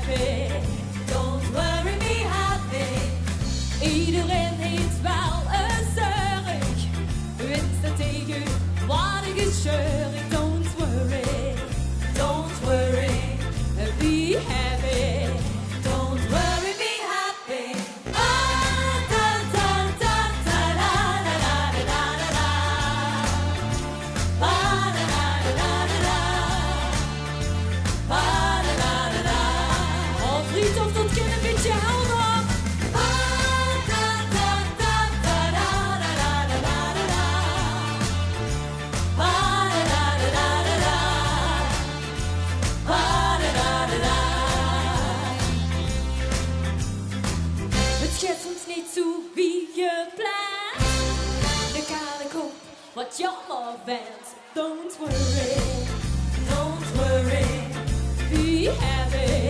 happy. Don't worry, be happy. Iedereen heeft wel een zorg. Wens dat tegen wat ik is scheurig. Don't worry, be happy. Don't worry, be happy. Ah, da da da da la la la la la la. Ba la la la la la. Ba la la la la. Al vriendschap tot kind een beetje houden op. Ba da da da da la la la la la la. Ba la la la la la. Ba la la la la. Het gaat soms niet zo wie je plaat. De kale kop, wat jammer bent. Don't worry, be happy.